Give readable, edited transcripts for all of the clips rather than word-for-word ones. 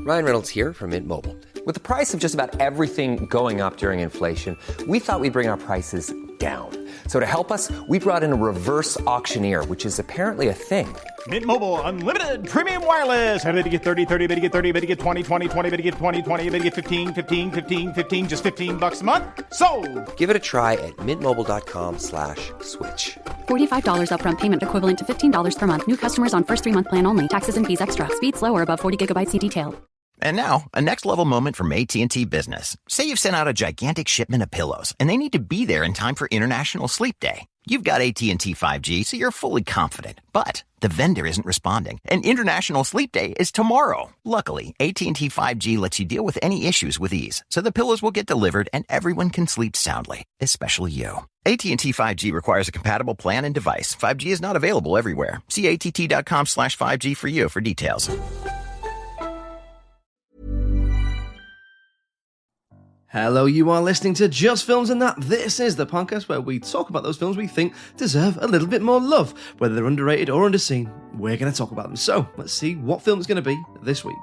Ryan Reynolds here from Mint Mobile. With the price of just about everything going up during inflation, we thought we'd bring our prices down. So to help us, we brought in a reverse auctioneer, which is apparently a thing. Mint Mobile Unlimited Premium Wireless. How to get 30, 30, bit to get 30, bit to get 20, 20, 20, bit to get 20, 20, bit to get 15, 15, 15, 15, just $15 a month? Sold! Give it a try at mintmobile.com/switch. $45 upfront payment equivalent to $15 per month. New customers on first 3-month plan only. Taxes and fees extra. Speed slower above 40 gigabytes. See detail. And now, a next-level moment from AT&T Business. Say you've sent out a gigantic shipment of pillows, and they need to be there in time for International Sleep Day. You've got AT&T 5G, so you're fully confident. But the vendor isn't responding, and International Sleep Day is tomorrow. Luckily, AT&T 5G lets you deal with any issues with ease, so the pillows will get delivered and everyone can sleep soundly, especially you. AT&T 5G requires a compatible plan and device. 5G is not available everywhere. See att.com/5G for you for details. Hello, you are listening to Just Films and That. This is the podcast where we talk about those films we think deserve a little bit more love. Whether they're underrated or underseen, we're going to talk about them. So, let's see what film it's going to be this week.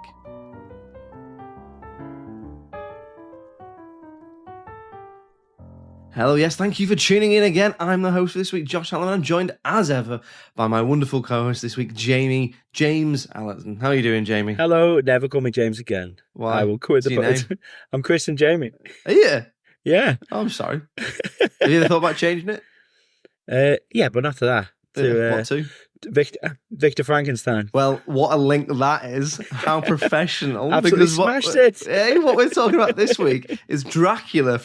Hello, yes, thank you for tuning in again. I'm the host for this week, Josh Allen, and I'm joined as ever by my wonderful co-host this week, James Allison. How are you doing, Jamie? Hello, never call me James again. Why? I will quit the podcast. I'm Chris and Jamie. Are you? Yeah. Oh, I'm sorry. Have you ever thought about changing it? Yeah, but not to that. What to? Victor Frankenstein. Well, what a link that is. How professional. Absolutely smashed it. What we're talking about this week is Dracula.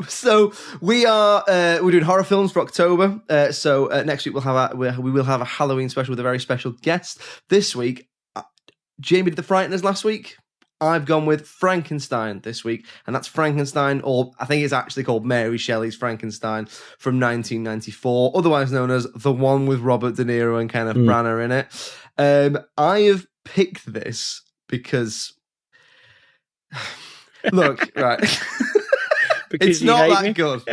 So we are we're doing horror films for October. So next week we will have a Halloween special with a very special guest. This week, Jamie did The Frighteners last week. I've gone with Frankenstein this week, and that's Frankenstein, or I think it's actually called Mary Shelley's Frankenstein from 1994, otherwise known as the one with Robert De Niro and Kenneth Branagh in it. I have picked this because, look, right. It's not that good.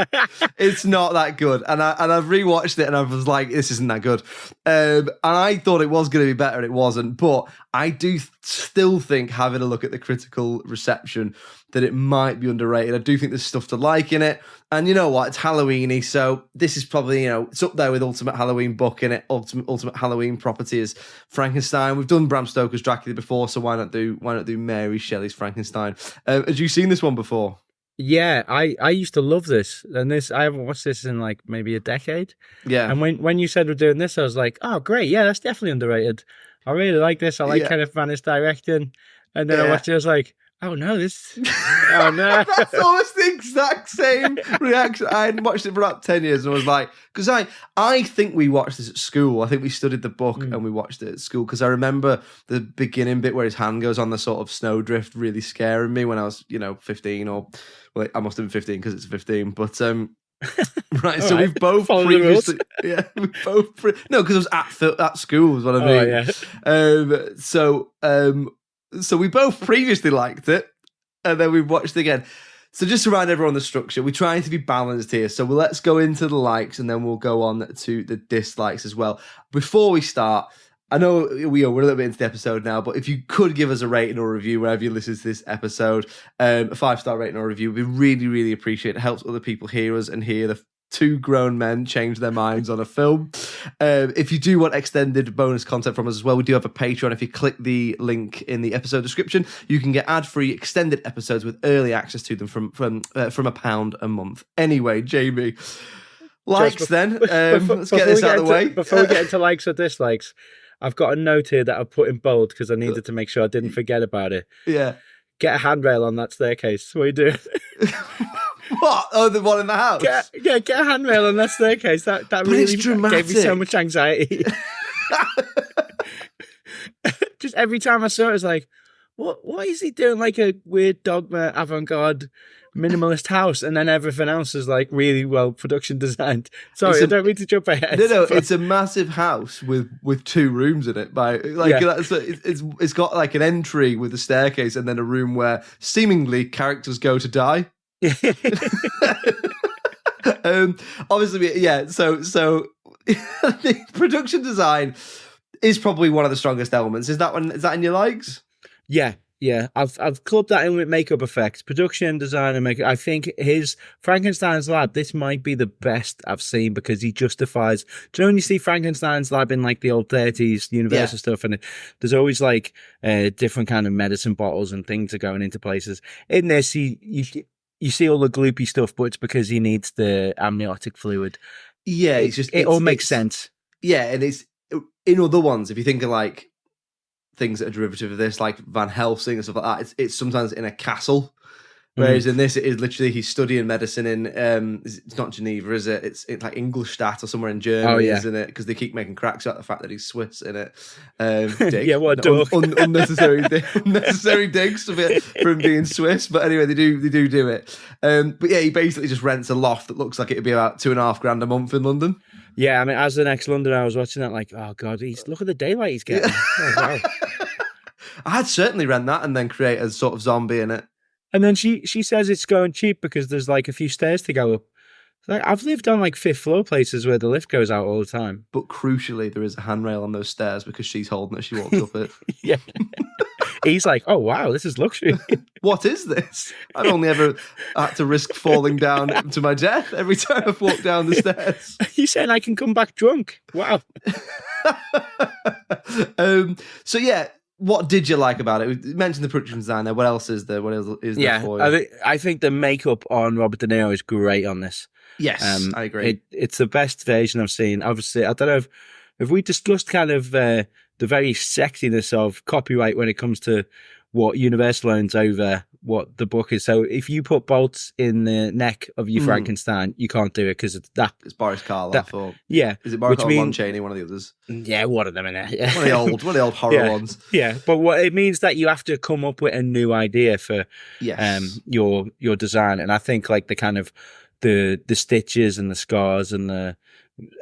It's not that good. And I've rewatched it and I was like, this isn't that good. And I thought it was going to be better. It wasn't. But I do still think, having a look at the critical reception, that it might be underrated. I do think there's stuff to like in it. And you know what? It's Halloween-y. So this is probably, it's up there with Ultimate Halloween book in it. Ultimate Halloween property is Frankenstein. We've done Bram Stoker's Dracula before. So why not do Mary Shelley's Frankenstein? Had you seen this one before? Yeah, I used to love this, and I haven't watched this in like maybe a decade. Yeah, and when you said we're doing this, I was like, oh great, yeah, that's definitely underrated. I really like this. I like Kenneth Branagh's directing, and then I watched it. I was like, oh no, oh no, that's almost the exact same reaction. I hadn't watched it for about 10 years, and I was like, because I think we watched this at school. I think we studied the book and we watched it at school, because I remember the beginning bit where his hand goes on the sort of snowdrift really scaring me when I was 15, or well, I must have been 15 because it's 15, but right, so we've both previously, no, because it was at school is what I mean. So we both previously liked it, and then we've watched it again. So just to remind everyone the structure, we're trying to be balanced here. So let's go into the likes, and then we'll go on to the dislikes as well. Before we start, I know we're a little bit into the episode now, but if you could give us a rating or review wherever you listen to this episode, a 5-star rating or review, we really, really appreciate it. It helps other people hear us and hear the two grown men change their minds on a film. If you do want extended bonus content from us as well, we do have a Patreon. If you click the link in the episode description, you can get ad-free extended episodes with early access to them from £1 a month. Anyway, Jamie, likes then. Let's get this out of the way. Before we get into likes or dislikes, I've got a note here that I've put in bold because I needed to make sure I didn't forget about it. Yeah. Get a handrail on that staircase. What are you doing? What? Oh, the one in the house? Get a handrail on that staircase. That really gave me so much anxiety. Just every time I saw it, I was like, what is he doing? Like a weird dogma, avant-garde, minimalist house, and then everything else is like really well production designed. Sorry, I don't mean to jump ahead. No, it's a massive house with 2 rooms in it. It's got like an entry with a staircase, and then a room where seemingly characters go to die. Obviously, yeah. So the production design is probably one of the strongest elements. Is that in your likes? Yeah, yeah. I've clubbed that in with makeup effects, production design, and makeup. I think his Frankenstein's lab, this might be the best I've seen because he justifies. Do you know when you see Frankenstein's lab in like the old 30s Universal stuff, and there's always like different kind of medicine bottles and things are going into places. In this, you see all the gloopy stuff, but it's because he needs the amniotic fluid. Yeah, it all makes sense. Yeah, and it's in other ones. If you think of like things that are derivative of this, like Van Helsing and stuff like that, it's sometimes in a castle. Whereas in this, it is literally he's studying medicine in it's not Geneva, is it? It's like Ingolstadt or somewhere in Germany, isn't it? Because they keep making cracks about the fact that he's Swiss in it. Yeah, what a dork. Unnecessary digs from being Swiss. But anyway, they do it. But yeah, he basically just rents a loft that looks like it'd be about $2,500 a month in London. Yeah, I mean, as an ex-Londoner, I was watching that like, oh god, look at the daylight he's getting. Oh, wow. I'd certainly rent that and then create a sort of zombie in it. And then she says it's going cheap because there's like a few stairs to go up. Like, I've lived on like 5th floor places where the lift goes out all the time. But crucially, there is a handrail on those stairs because she's holding it. She walks up it. Yeah. He's like, oh wow, this is luxury. What is this? I've only ever had to risk falling down to my death every time I've walked down the stairs. You saying I can come back drunk? Wow. So yeah. What did you like about it? We mentioned the production design there. What else is there? What else is there for you? I think the makeup on Robert De Niro is great on this. Yes, I agree. It's the best version I've seen. Obviously, I don't know if we discussed kind of the very sexiness of copyright when it comes to what Universal owns over what the book is. So if you put bolts in the neck of your Frankenstein, you can't do it because it's that. It's Boris Karloff. Or yeah. Is it Boris Karloff, Lon Chaney, one of the others? Yeah, one of them in there. Yeah. One of the old horror ones. Yeah, but what it means that you have to come up with a new idea for your design. And I think like the kind of the stitches and the scars and the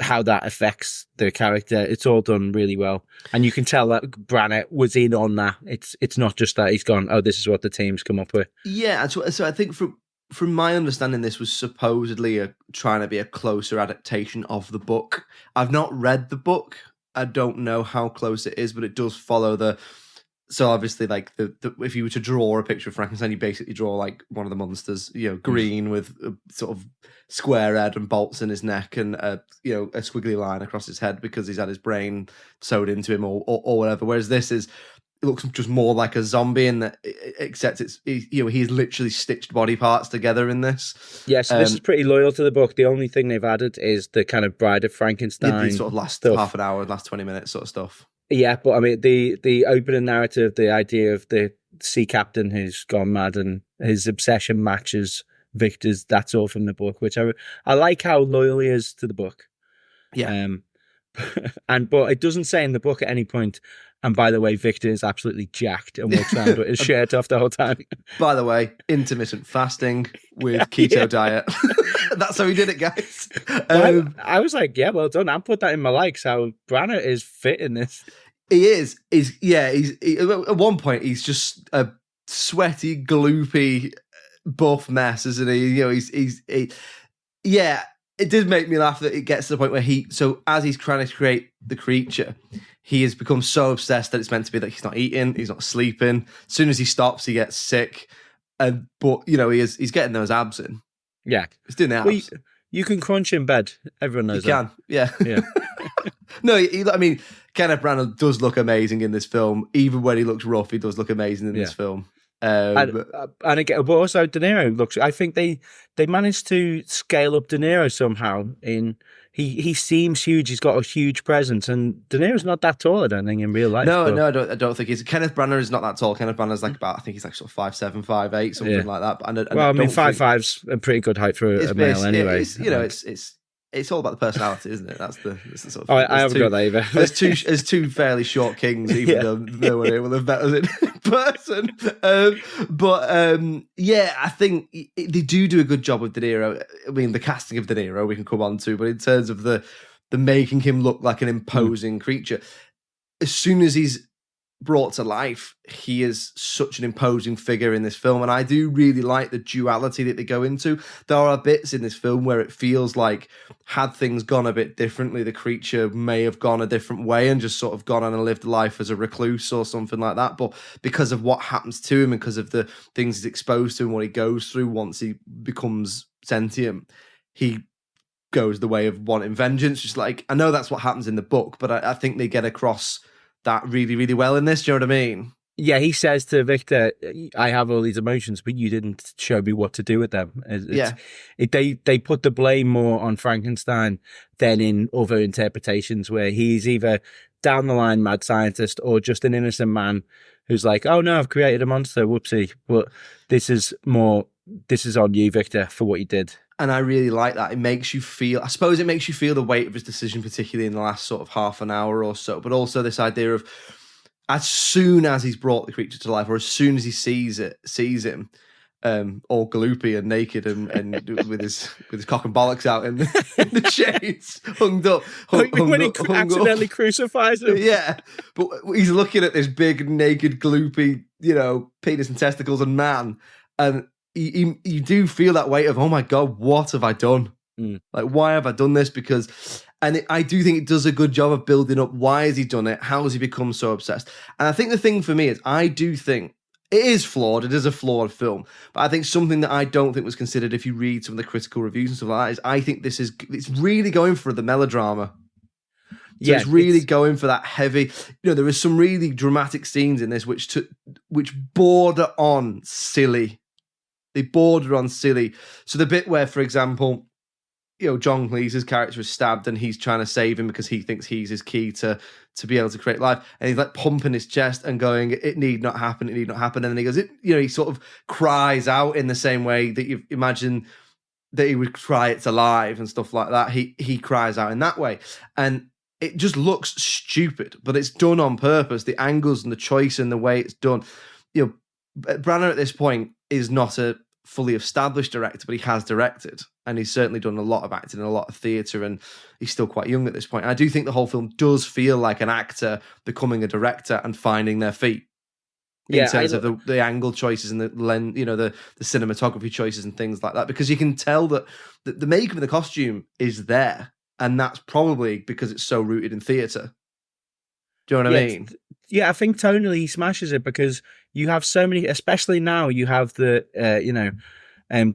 how that affects the character, it's all done really well, and you can tell that Branagh was in on that. It's not just that he's gone, oh, this is what the team's come up with. Yeah, so I think from my understanding, this was supposedly trying to be a closer adaptation of the book. I've not read the book. I don't know how close it is, but it does follow the. So obviously, like the if you were to draw a picture of Frankenstein, you basically draw like one of the monsters, green with a sort of square head and bolts in his neck and a squiggly line across his head because he's had his brain sewed into him or whatever. Whereas it looks just more like a zombie, except he's literally stitched body parts together in this. Yeah, so this is pretty loyal to the book. The only thing they've added is the kind of Bride of Frankenstein, the sort of last stuff. Half an hour, last 20 minutes sort of stuff. Yeah, but I mean, the opening narrative, the idea of the sea captain who's gone mad and his obsession matches Victor's, that's all from the book, which I like how loyal he is to the book. Yeah. But it doesn't say in the book at any point, and by the way, Victor is absolutely jacked and walks around with his shirt off the whole time. By the way, intermittent fasting with keto diet. That's how he did it, guys. I was like, yeah, well done. I'll put that in my likes. How Branagh is fit in this. He is. He's at one point he's just a sweaty, gloopy, buff mess, isn't he? Yeah. It did make me laugh that it gets to the point where as he's trying to create the creature, he has become so obsessed that it's meant to be that he's not eating, he's not sleeping. As soon as he stops, he gets sick. But he's getting those abs in. Yeah, he's doing the abs. Well, you can crunch in bed. Everyone knows you can. Yeah. No, I mean, Kenneth Branagh does look amazing in this film. Even when he looks rough, he does look amazing in this film. And again, but also De Niro looks. I think they managed to scale up De Niro somehow. He seems huge. He's got a huge presence, and De Niro's not that tall. I don't think in real life. No, I don't think he's. Kenneth Branagh is not that tall. Kenneth Branagh's like about. I think he's like sort of 5'7", 5'8", something like that. But I mean, 5'5"'s a pretty good height for a male, anyway. It's all about the personality, isn't it? That's the sort of. I haven't got that either. There's two fairly short kings, even though no one here will have met us in person. I think they do a good job with De Niro. I mean, the casting of De Niro we can come on to, but in terms of the making him look like an imposing creature, as soon as he's brought to life, he is such an imposing figure in this film, and I do really like the duality that they go into. There are bits in this film where it feels like, had things gone a bit differently, the creature may have gone a different way and just sort of gone on and lived life as a recluse or something like that. But because of what happens to him and because of the things he's exposed to and what he goes through once he becomes sentient, he goes the way of wanting vengeance. Just like, I know that's what happens in the book, but I think they get across that really, really well in this. Do you know what I mean? Yeah, he says to Victor, I have all these emotions, but you didn't show me what to do with them. They put the blame more on Frankenstein than in other interpretations where he's either down the line mad scientist or just an innocent man who's like, oh no, I've created a monster, whoopsie. But this is on you, Victor, for what you did. And I really like that. It makes you feel, I suppose it makes you feel the weight of his decision, particularly in the last sort of half an hour or so. But also this idea of, as soon as he's brought the creature to life, or as soon as he sees him, all gloopy and naked and with his cock and bollocks out in the shades, hung up. When he accidentally crucifies him. Yeah. But he's looking at this big, naked, gloopy, penis and testicles and man. And you do feel that weight of, oh my God, what have I done? Like, why have I done this? I do think it does a good job of building up, why has he done it? How has he become so obsessed? And I think the thing for me is, I do think it is flawed. It is a flawed film. But I think something that I don't think was considered, if you read some of the critical reviews and stuff like that, is I think it's really going for the melodrama. So it's really going for that heavy, there is some really dramatic scenes in this which border on silly. They border on silly. So the bit where, for example, John Cleese's character is stabbed and he's trying to save him because he thinks he's his key to be able to create life. And he's like pumping his chest and going, it need not happen, it need not happen. And then he goes, he sort of cries out in the same way that you imagine that he would cry it's alive and stuff like that. He cries out in that way. And it just looks stupid, but it's done on purpose. The angles and the choice and the way it's done. Branagh at this point is not a fully established director, but he has directed, and he's certainly done a lot of acting and a lot of theatre, and he's still quite young at this point. And I do think the whole film does feel like an actor becoming a director and finding their feet in terms of the angle choices and the lens, the cinematography choices and things like that, because you can tell that the makeup and the costume is there, and that's probably because it's so rooted in theatre. Do you know what I mean? Yeah, I think tonally he smashes it, because you have so many, especially now, you have the,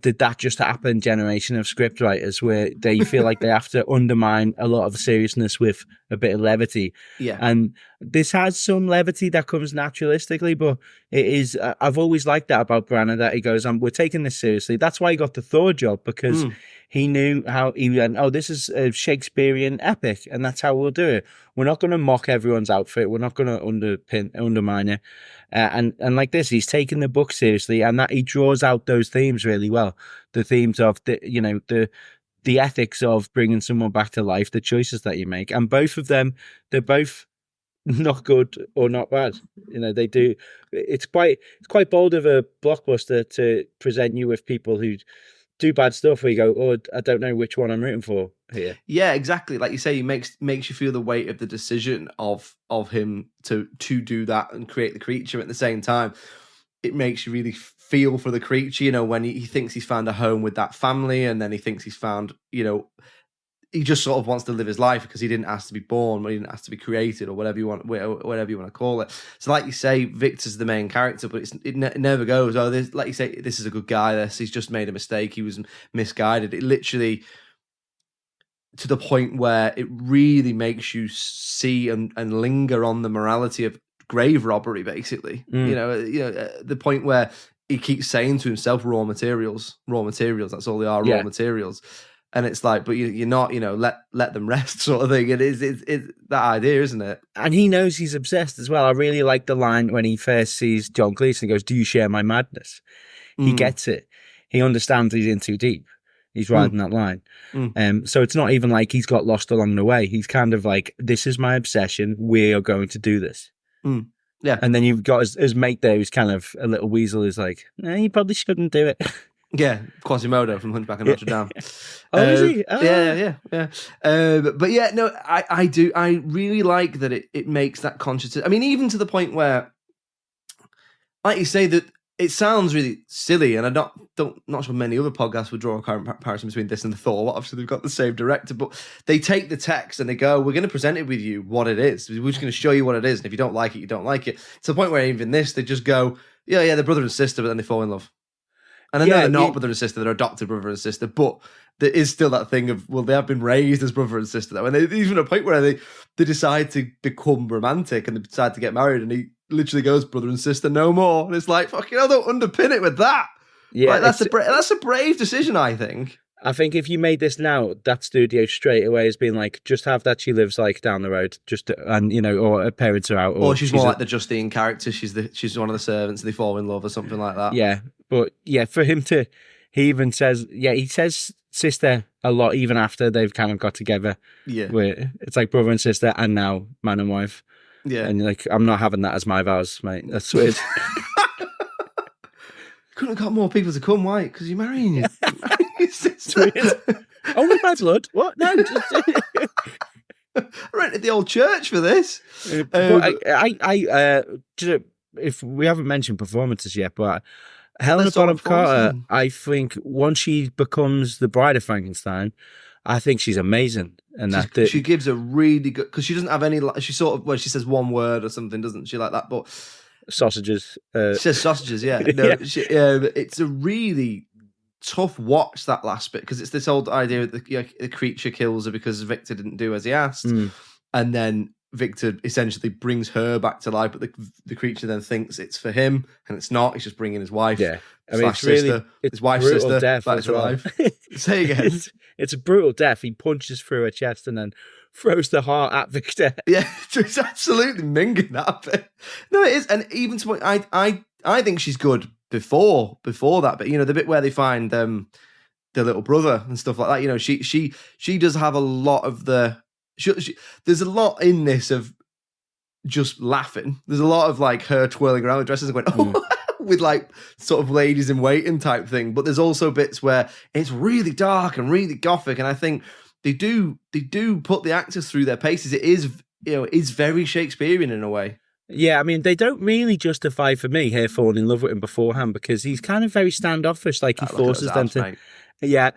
did that just happen generation of scriptwriters where they feel like they have to undermine a lot of the seriousness with a bit of levity. Yeah. And this has some levity that comes naturalistically, but it is, I've always liked that about Branagh, that he goes, we're taking this seriously. That's why he got the Thor job, because he knew how he went, this is a Shakespearean epic, and that's how we'll do it. We're not going to mock everyone's outfit. We're not going to undermine it. And like this, he's taking the book seriously, and that he draws out those themes really well. The themes of the ethics of bringing someone back to life, the choices that you make, and both of them, they're both not good or not bad. They do. It's quite bold of a blockbuster to present you with people who do bad stuff where you go, I don't know which one I'm rooting for here. Yeah, exactly. Like you say, he makes you feel the weight of the decision of him to do that and create the creature. At the same time, it makes you really feel for the creature, when he thinks he's found a home with that family, and then he thinks he's found, he just sort of wants to live his life because he didn't ask to be born, or he didn't ask to be created, or whatever you want to call it. So, like you say, Victor's the main character, but it never goes, like you say, this is a good guy. He's just made a mistake. He was misguided. It literally, to the point where it really makes you see and linger on the morality of grave robbery, basically. The point where he keeps saying to himself, raw materials. That's all they are, raw materials. And it's like, but you're not, let them rest, sort of thing. It's that idea, isn't it? And he knows he's obsessed as well. I really like the line when he first sees John Cleese and goes, "Do you share my madness?" He gets it. He understands he's in too deep. He's riding that line. So it's not even like he's got lost along the way. He's kind of like, this is my obsession. We are going to do this. Yeah. And then you've got his mate there who's kind of a little weasel, who's like, you probably shouldn't do it. Yeah, Quasimodo from Hunchback of Notre Dame. Oh, is he? Oh. Yeah. But yeah, no, I do. I really like that it makes that conscious. I mean, even to the point where, like you say, that it sounds really silly, and I'm not sure many other podcasts would draw a comparison between this and The Thor. Obviously, they've got the same director, but they take the text and they go, "We're going to present it with you what it is. We're just going to show you what it is, and if you don't like it, you don't like it." To the point where even this, they just go, "Yeah, they're brother and sister," but then they fall in love. And I know they're not brother and sister, they're adopted brother and sister, but there is still that thing of, well, they have been raised as brother and sister, though. And there's even a point where they decide to become romantic and they decide to get married, and he literally goes, brother and sister, no more. And it's like, fucking hell, don't underpin it with that. Yeah, like, that's a brave decision, I think. I think if you made this now, that studio straight away has been like, just have that she lives like down the road, or her parents are out, or she's more like the Justine character. She's one of the servants, and they fall in love or something like that. Yeah, but yeah, for him to, he says sister a lot even after they've kind of got together. Yeah, where it's like brother and sister, and now man and wife. Yeah, and you're like, I'm not having that as my vows, mate. That's weird. Couldn't have got more people to come, why? Because you're marrying your sister. Only by blood. What? No. I rented the old church for this. If we haven't mentioned performances yet, but Helena Bonham Carter, I think once she becomes the bride of Frankenstein, I think she's amazing. And she gives a really good, because she doesn't have any, she sort of, she says one word or something, doesn't she, like that, but sausages. She says sausages, yeah. No, it's a really tough watch, that last bit, because it's this old idea that the creature kills her because Victor didn't do as he asked, and then Victor essentially brings her back to life, but the creature then thinks it's for him, and it's not. He's just bringing his wife. Yeah, I mean, it's really his wife's sister death back to life. Say again. It's a brutal death. He punches through her chest and then throws the heart at Victor. Yeah, it's absolutely minging that bit. No, it is, and even to point, I think she's good before that, but the bit where they find the little brother and stuff like that. She does have a lot of the. There's a lot in this of just laughing. There's a lot of like her twirling around with dresses and going, with like sort of ladies in waiting type thing. But there's also bits where it's really dark and really gothic, and I think they do put the actors through their paces. It is very Shakespearean in a way. Yeah, I mean, they don't really justify for me her falling in love with him beforehand, because he's kind of very standoffish. Like he forces them to. Mate. Yeah,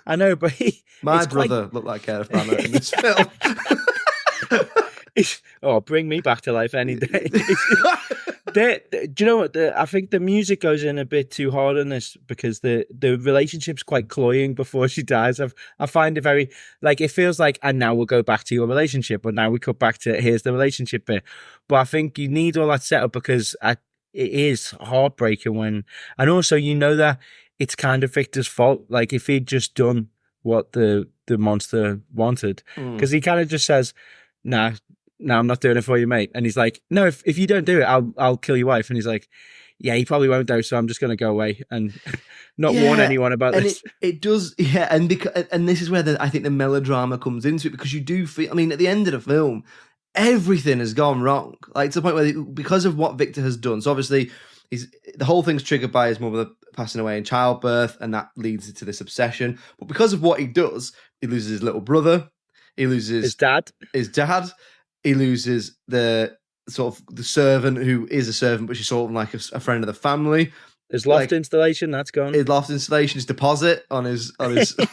I know, but my brother looked like Kenneth Branagh in this film. Bring me back to life any day. Do you know what? I think the music goes in a bit too hard on this, because the relationship's quite cloying before she dies. I find it very, like, it feels like, and now we'll go back to your relationship, but now we cut back to here's the relationship bit. But I think you need all that setup, because it is heartbreaking when, and also that it's kind of Victor's fault. Like, if he'd just done what the monster wanted, because he kind of just says, nah, I'm not doing it for you, mate. And he's like, no, if you don't do it, I'll kill your wife. And he's like, yeah, he probably won't though, so I'm just going to go away and not warn anyone about and this. It does, yeah. And this is where I think the melodrama comes into it, because you do feel, I mean, at the end of the film, everything has gone wrong. Like, to the point where, because of what Victor has done, so obviously the whole thing's triggered by his mother passing away in childbirth, and that leads to this obsession. But because of what he does, he loses his little brother, he loses his dad, he loses the sort of the servant who is a servant, but she's sort of like a friend of the family. His loft installation, that's gone. His loft installation, his deposit on his Banister,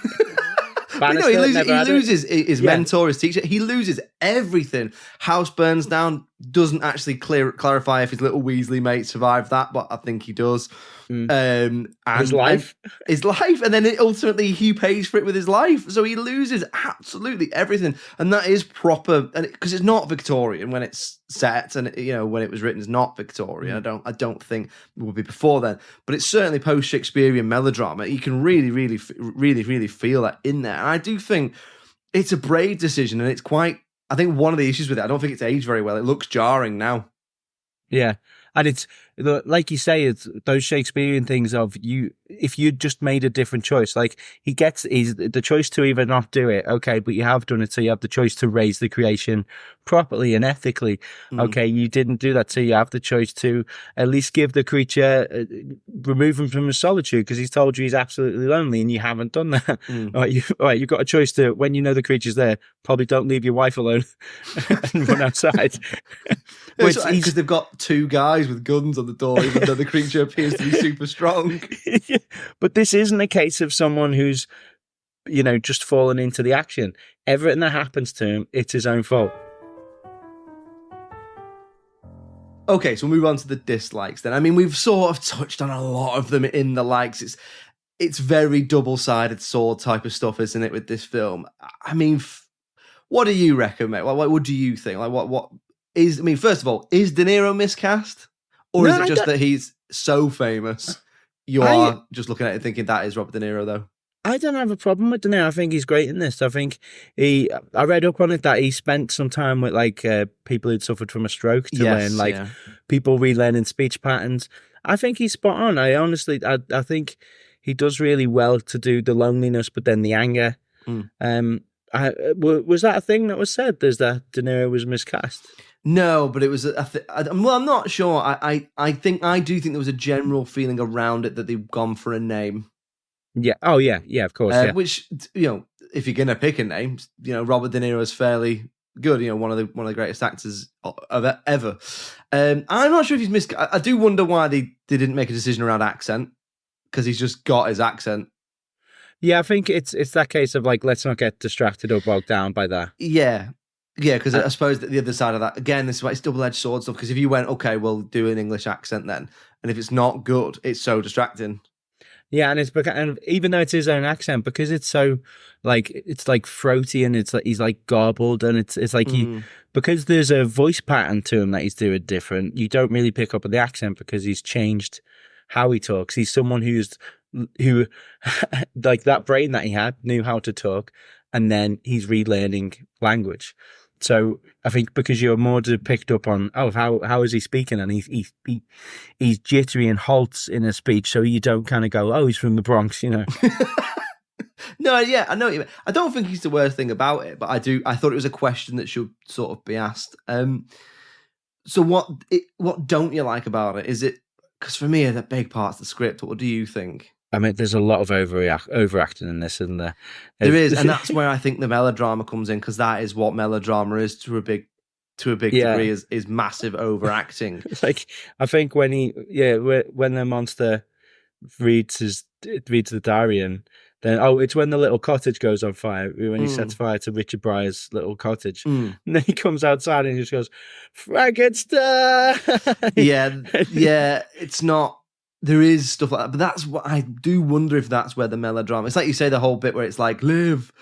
he loses his mentor, his teacher. He loses everything. House burns down. Doesn't actually clarify if his little Weasley mate survived that, but I think he does. And his life, and then ultimately he pays for it with his life. So he loses absolutely everything, and that is proper. And because it's not Victorian when it's set, and when it was written, it's not Victorian. I don't think it would be before then, but it's certainly post Shakespearean melodrama. You can really, really, really, really feel that in there. And I do think it's a brave decision, and it's quite. I think one of the issues with it, I don't think it's aged very well. It looks jarring now. Yeah. And it's like you say, it's those Shakespearean things of if you just made a different choice, like he's the choice to either not do it, okay, but you have done it, so you have the choice to raise the creation properly and ethically. Okay, you didn't do that, so you have the choice to at least give the creature, remove him from his solitude, because he's told you he's absolutely lonely, and you haven't done that. All right, you've got a choice to, when you know the creature's there, probably don't leave your wife alone and run outside. Because they've got two guys with guns on the door, even though the creature appears to be super strong. But this isn't a case of someone who's, just fallen into the action. Everything that happens to him, it's his own fault. Okay, so we'll move on to the dislikes then. I mean, we've sort of touched on a lot of them in the likes. It's very double-sided sword type of stuff, isn't it, with this film? I mean, what do you reckon, mate? What do you think? Like, what is? I mean, first of all, is De Niro miscast, or is it just that he's so famous? You are just looking at it thinking that is Robert De Niro, though. I don't have a problem with De Niro. I think he's great in this. I think I read up on it that he spent some time with people who'd suffered from a stroke to learn people relearning speech patterns. I think he's spot on. I think he does really well to do the loneliness, but then the anger. Was that a thing that was said? There's that De Niro was miscast. No, but it was. I'm not sure. I do think there was a general feeling around it that they've gone for a name. Yeah. Oh, yeah. Yeah, of course. Which, if you're gonna pick a name, Robert De Niro is fairly good. One of the greatest actors of ever. I'm not sure if he's I do wonder why they didn't make a decision around accent, because he's just got his accent. Yeah, I think it's that case of let's not get distracted or bogged down by that. Yeah. Yeah, because I suppose that the other side of that, again, this is why it's double-edged sword stuff, because if you went, okay, we'll do an English accent then, and if it's not good, it's so distracting. Yeah, and even though it's his own accent, because it's so, it's throaty, and it's he's garbled, and it's like because there's a voice pattern to him that he's doing different, you don't really pick up on the accent because he's changed how he talks. He's someone who that brain that he had knew how to talk, and then he's relearning language. So I think because you're more picked up on, how is he speaking? And he's jittery and halts in his speech, so you don't kind of go, he's from the Bronx, No, yeah, I know what you mean. I don't think he's the worst thing about it, but I thought it was a question that should sort of be asked. So what don't you like about it? Is it, because for me, the big part's the script. What do you think? I mean, there's a lot of overacting in this, isn't there? There is, and that's where I think the melodrama comes in, because that is what melodrama is to a big degree, is massive overacting. I think when the monster reads the diary, and then it's when the little cottage goes on fire, when he sets fire to Richard Pryor's little cottage, and then he comes outside and he just goes, Frankenstein. Yeah, it's not. There is stuff like that, but that's what I do wonder if that's where the melodrama. It's like you say the whole bit where it's like live,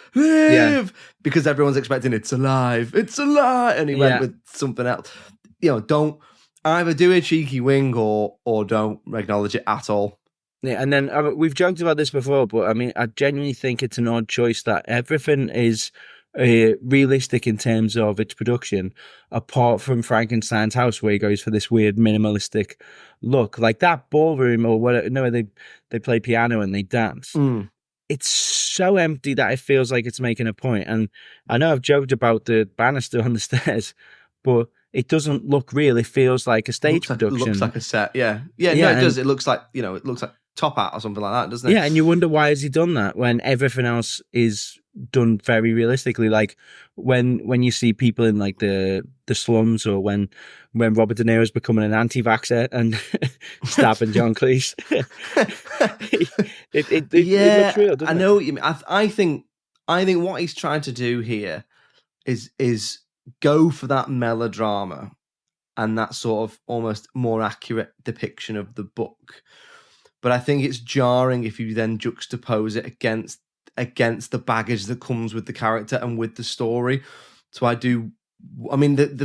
because everyone's expecting it's alive, and he went with something else. Don't either do a cheeky wing or don't acknowledge it at all. Yeah, and then we've joked about this before, but I mean, I genuinely think it's an odd choice that everything is realistic in terms of its production, apart from Frankenstein's house, where he goes for this weird minimalistic look, like that ballroom or whatever. No, they play piano and they dance. It's so empty that it feels like it's making a point. And I know I've joked about the banister on the stairs, but it doesn't look real. It feels like a stage production. It looks like a set. Yeah. No, it does. It looks like Top Hat or something like that, doesn't it? Yeah, and you wonder why has he done that when everything else is done very realistically. Like when you see people in the slums, or when Robert De Niro is becoming an anti-vaxxer and stabbing John Cleese. it looks real, doesn't it? I know what you mean. I think what he's trying to do here is go for that melodrama and that sort of almost more accurate depiction of the book. But I think it's jarring if you then juxtapose it against the baggage that comes with the character and with the story. So the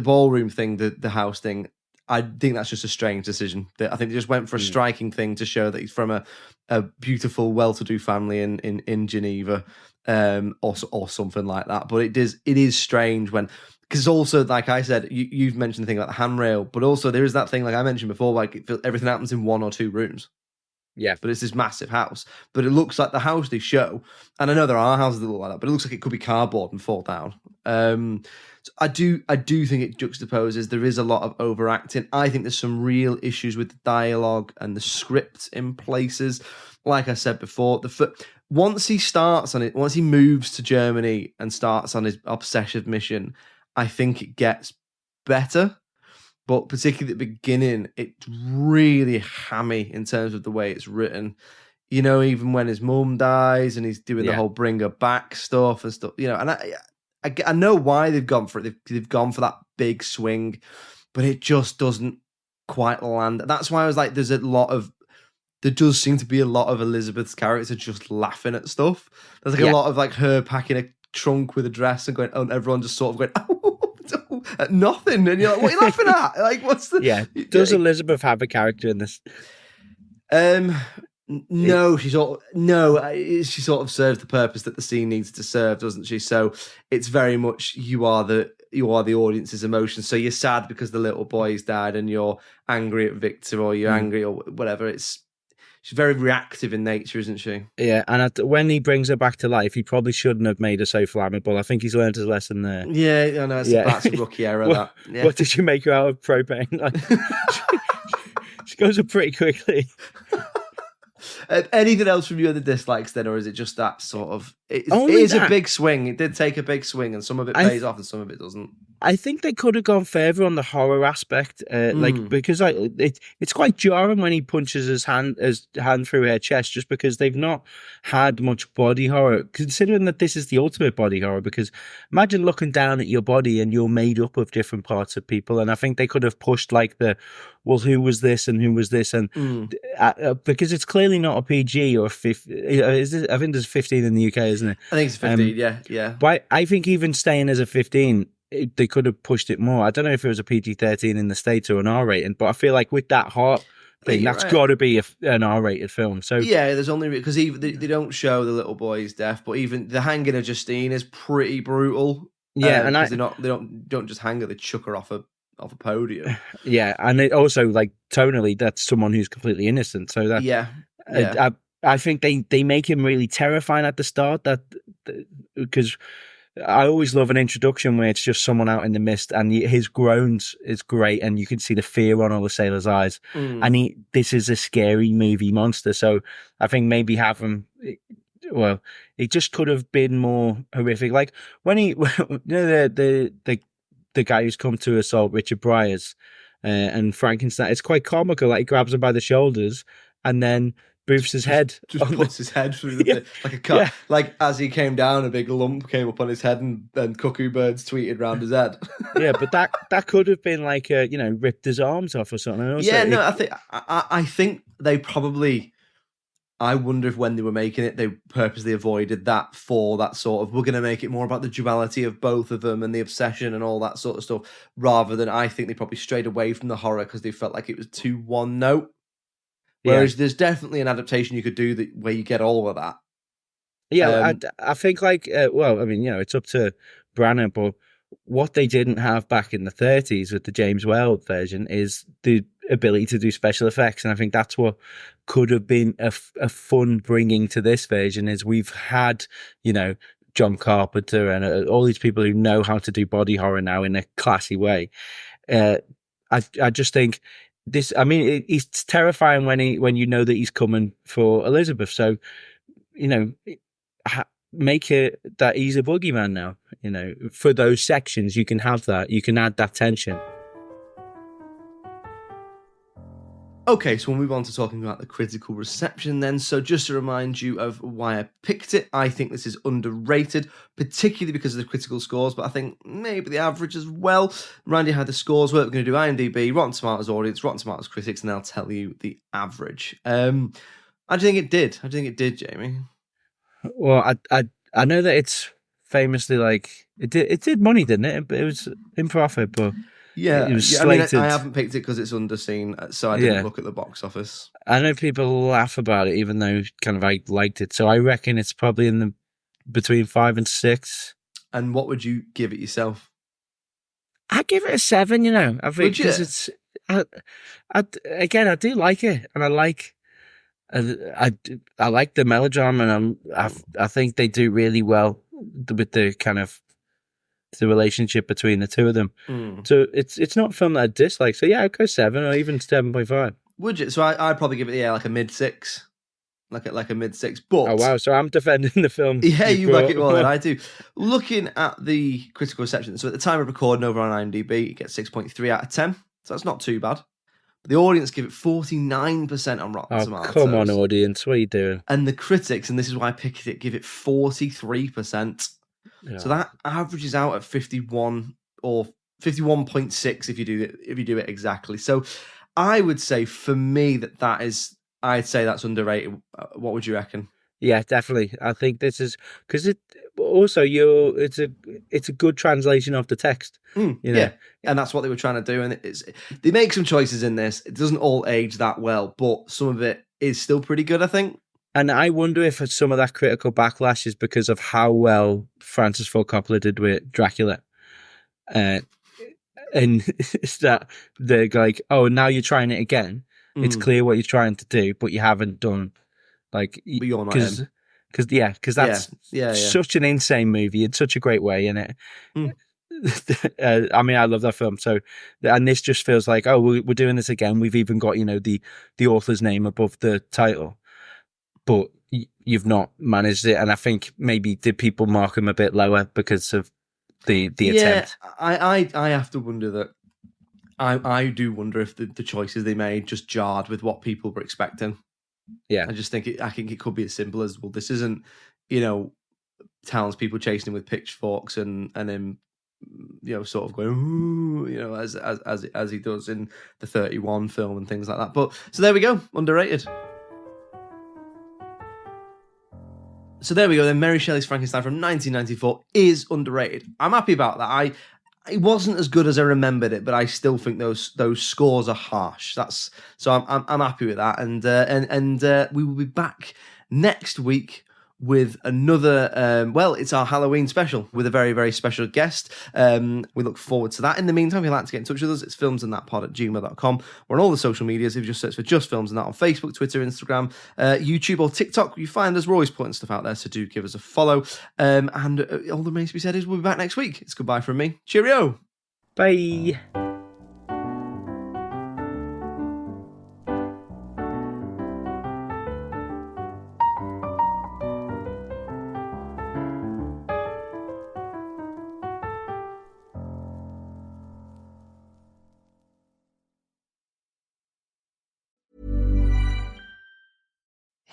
ballroom thing, the house thing, I think that's just a strange decision. I think they just went for a striking thing to show that he's from a beautiful, well-to-do family in Geneva, or something like that. But it is strange because also, like I said, you've mentioned the thing about the handrail, but also there is that thing, like I mentioned before, like everything happens in one or two rooms. Yeah. But it's this massive house. But it looks like the house they show, and I know there are houses that look like that, but it looks like it could be cardboard and fall down. So I do think it juxtaposes. There is a lot of overacting. I think there's some real issues with the dialogue and the script in places. Like I said before, once he starts on it, once he moves to Germany and starts on his obsessive mission, I think it gets better. But particularly at the beginning, it's really hammy in terms of the way it's written. You know, even when his mum dies and he's doing the whole bring her back stuff and stuff, you know, and I know why they've gone for it. They've gone for that big swing, but it just doesn't quite land. That's why I was like, there does seem to be a lot of Elizabeth's character just laughing at stuff. There's like a lot of like her packing a trunk with a dress and going, oh, and everyone just sort of going, oh, at nothing. And you're like, what are you laughing at? Like, what's the... Yeah. Does Elizabeth have a character in this? No, she sort of serves the purpose that the scene needs to serve, doesn't she? So it's very much you are the audience's emotions. So you're sad because the little boy's died, and you're angry at Victor, or you're angry or whatever. She's very reactive in nature, isn't she? Yeah, and when he brings her back to life, he probably shouldn't have made her so flammable. I think he's learned his lesson there. Yeah, I know that's a rookie error. What did you make her out of propane? Like, she goes up pretty quickly. Anything else from you other dislikes then, or is it just that sort of... It is a big swing. It did take a big swing, and some of it pays off and some of it doesn't. I think they could have gone further on the horror aspect, because it's quite jarring when he punches his hand through her chest, just because they've not had much body horror, considering that this is the ultimate body horror. Because imagine looking down at your body and you're made up of different parts of people, and I think they could have pushed like who was this and who was this, and because it's clearly not a PG or a 15. I think there's 15 in the UK, isn't it? I think it's 15. Yeah. But I think even staying as a 15. They could have pushed it more. I don't know if it was a PG-13 in the States or an R rating, but I feel like with that heart thing, that's got to be an R-rated film. So yeah, there's only because even they don't show the little boy's death, but even the hanging of Justine is pretty brutal. Yeah, and they don't just hang her; they chuck her off a podium. Yeah, and it also like tonally, that's someone who's completely innocent. So that I think they make him really terrifying at the start. Because I always love an introduction where it's just someone out in the mist, and his groans is great, and you can see the fear on all the sailors' eyes. And this is a scary movie monster, so I think maybe have him. Well, it just could have been more horrific. Like when the guy who's come to assault Richard Briers and Frankenstein, it's quite comical. Like he grabs him by the shoulders and then boofs his head. Just puts his head through the bit, like a cut. Yeah. Like as he came down, a big lump came up on his head, and cuckoo birds tweeted round his head. Yeah, but that could have been like ripped his arms off or something. Also, I think they probably. I wonder if when they were making it, they purposely avoided that for that sort of, we're going to make it more about the duality of both of them and the obsession and all that sort of stuff, rather than, I think they probably strayed away from the horror because they felt like it was too one note. Whereas there's definitely an adaptation you could do where you get all of that. Yeah, I think like, it's up to Branagh, but what they didn't have back in the 30s with the James Whale version is the ability to do special effects. And I think that's what could have been a fun bringing to this version is we've had, John Carpenter and all these people who know how to do body horror now in a classy way. I just think this, it's terrifying when you know that he's coming for Elizabeth. So, make it that he's a boogeyman now, for those sections, you can have that, you can add that tension. Okay, so we'll move on to talking about the critical reception then. So just to remind you of why I picked it, I think this is underrated, particularly because of the critical scores, but I think maybe the average as well. Randy, how the scores work, we're going to do IMDb, Rotten Tomatoes audience, Rotten Tomatoes critics, and I'll tell you the average. How do you think it did? How do you think it did, Jamie? Well, I know that it's famously like, it did money, didn't it? It was in profit, but... Yeah, it was slated. I haven't picked it because it's underseen, so I didn't look at the box office. I know people laugh about it, even though I liked it. So I reckon it's probably in between 5 and 6. And what would you give it yourself? I'd give it a 7. I think because I do like it, and I like the melodrama, and I think they do really well with the kind of the relationship between the two of them. So it's not a film that I dislike. So yeah, I'd go 7 or even 7.5. Would you? So I'd probably give it like a mid-6. Like a mid-6, but... Oh, wow, so I'm defending the film. Yeah, you like it more than I do. Looking at the critical reception, so at the time of recording over on IMDb, it gets 6.3 out of 10, so that's not too bad. But the audience give it 49% on Rotten Tomatoes. Oh, come on, audience, what are you doing? And the critics, and this is why I picked it, give it 43%. Yeah. So that averages out at 51 or 51.6 if you do it exactly. So I would say for me that is... I'd say that's underrated. What would you reckon? Yeah, definitely. I think this is because it's a good translation of the text. Yeah, and that's what they were trying to do. And they make some choices in this. It doesn't all age that well, but some of it is still pretty good, I think. And I wonder if some of that critical backlash is because of how well Francis Ford Coppola did with Dracula. And it's that they're like, oh, now you're trying it again. It's clear what you're trying to do, but you haven't done because that's such an insane movie in such a great way in it. I mean, I love that film. So, and this just feels like, oh, we're doing this again. We've even got the author's name above the title, but you've not managed it. And I think maybe did people mark him a bit lower because of the attempt? I have to wonder that. I do wonder if the choices they made just jarred with what people were expecting. Yeah, I think it could be as simple as, well, this isn't, townspeople chasing him with pitchforks and him, sort of going, ooh, as he does in the 31 film and things like that. But so there we go, underrated. So there we go. Then Mary Shelley's Frankenstein from 1994 is underrated. I'm happy about that. It wasn't as good as I remembered it, but I still think those scores are harsh. I'm happy with that, and we will be back next week with another. It's our Halloween special with a very, very special guest. We look forward to that. In the meantime, if you'd like to get in touch with us, it's filmsandthatpod@gmail.com. We're on all the social medias. If you just search for Just Films and That on Facebook, Twitter, Instagram, YouTube, or TikTok, you find us. We're always putting stuff out there, so do give us a follow. And all that remains to be said is we'll be back next week. It's goodbye from me. Cheerio. Bye.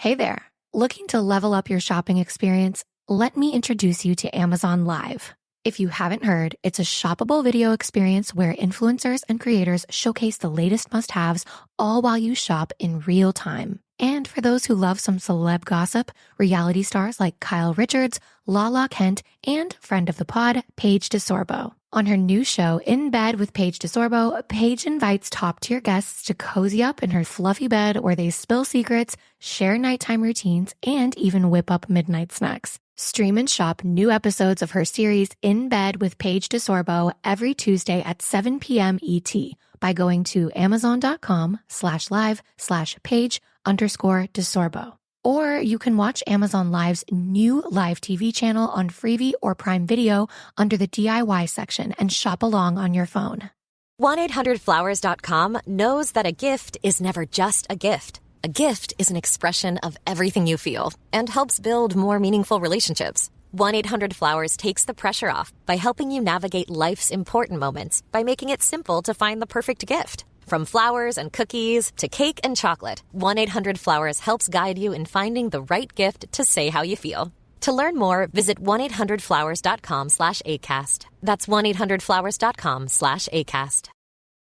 Hey there. Looking to level up your shopping experience? Let me introduce you to Amazon Live. If you haven't heard, it's a shoppable video experience where influencers and creators showcase the latest must-haves all while you shop in real time. And for those who love some celeb gossip, reality stars like Kyle Richards, Lala Kent, and friend of the pod, Paige DeSorbo. On her new show, In Bed with Paige DeSorbo, Paige invites top-tier guests to cozy up in her fluffy bed where they spill secrets, share nighttime routines, and even whip up midnight snacks. Stream and shop new episodes of her series In Bed with Paige DeSorbo every Tuesday at 7 p.m. ET by going to amazon.com/live/Paige_DeSorbo. Or you can watch Amazon Live's new live TV channel on Freevee or Prime Video under the DIY section and shop along on your phone. 1-800-Flowers.com knows that a gift is never just a gift. A gift is an expression of everything you feel and helps build more meaningful relationships. 1-800-Flowers takes the pressure off by helping you navigate life's important moments by making it simple to find the perfect gift. From flowers and cookies to cake and chocolate, 1-800-Flowers helps guide you in finding the right gift to say how you feel. To learn more, visit 1-800-Flowers.com/ACAST. That's 1-800-Flowers.com/ACAST.